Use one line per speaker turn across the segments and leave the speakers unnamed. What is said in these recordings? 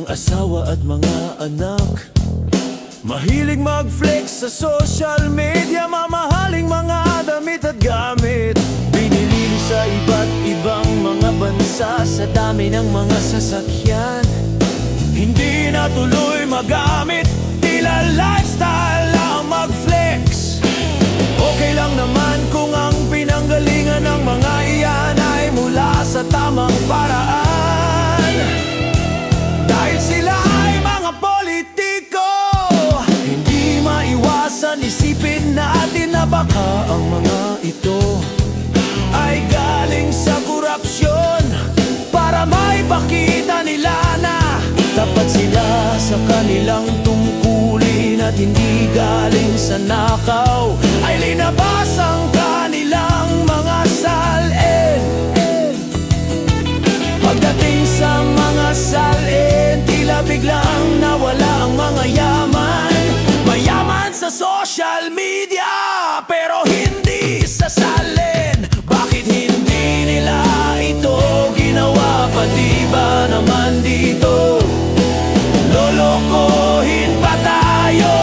asawa at mga anak. Mahilig mag-flex sa social media, mamahaling mga damit at gamit. Binili sa iba't ibang mga bansa, sa dami ng mga sasakyan. Hindi na tuloy magamit, tila lifestyle ang mag-flex. Okay lang naman kung ang pinanggalingan ng mga iyan ay mula sa tamang paraan. Dahil sila ay mga politiko, hindi maiwasan isipin natin na baka ang mga ito ay galing sa korupsyon, para maipakita nila na tapat sila sa kanilang tungkulin at hindi galing sa nakaw. Ay linabas ang kanilang mga salin. Pagdating sa mga salin, tila biglang nawala ang mga yaman. Mayaman sa social media, pero hindi sa salin. Bakit hindi nila ito ginawa? Pati ba naman dito lolokohin pa tayo?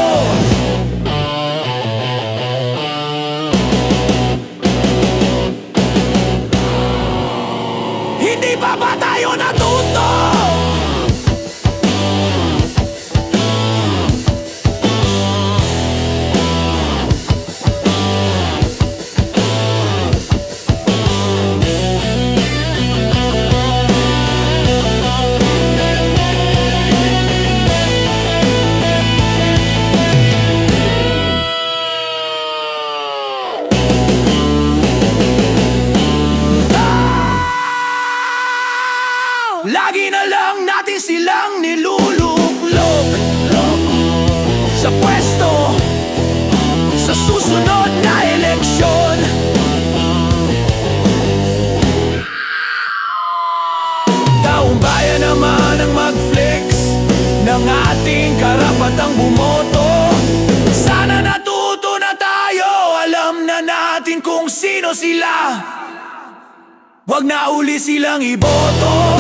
Hindi pa ba tayo natuto? Lagi na lang natin silang niluluklok sa pwesto sa susunod na eleksyon. Taong bayan naman ang mag-flex ng ating karapatang bumoto. Sana natuto na tayo, alam na natin kung sino sila. Huwag na uli silang iboto.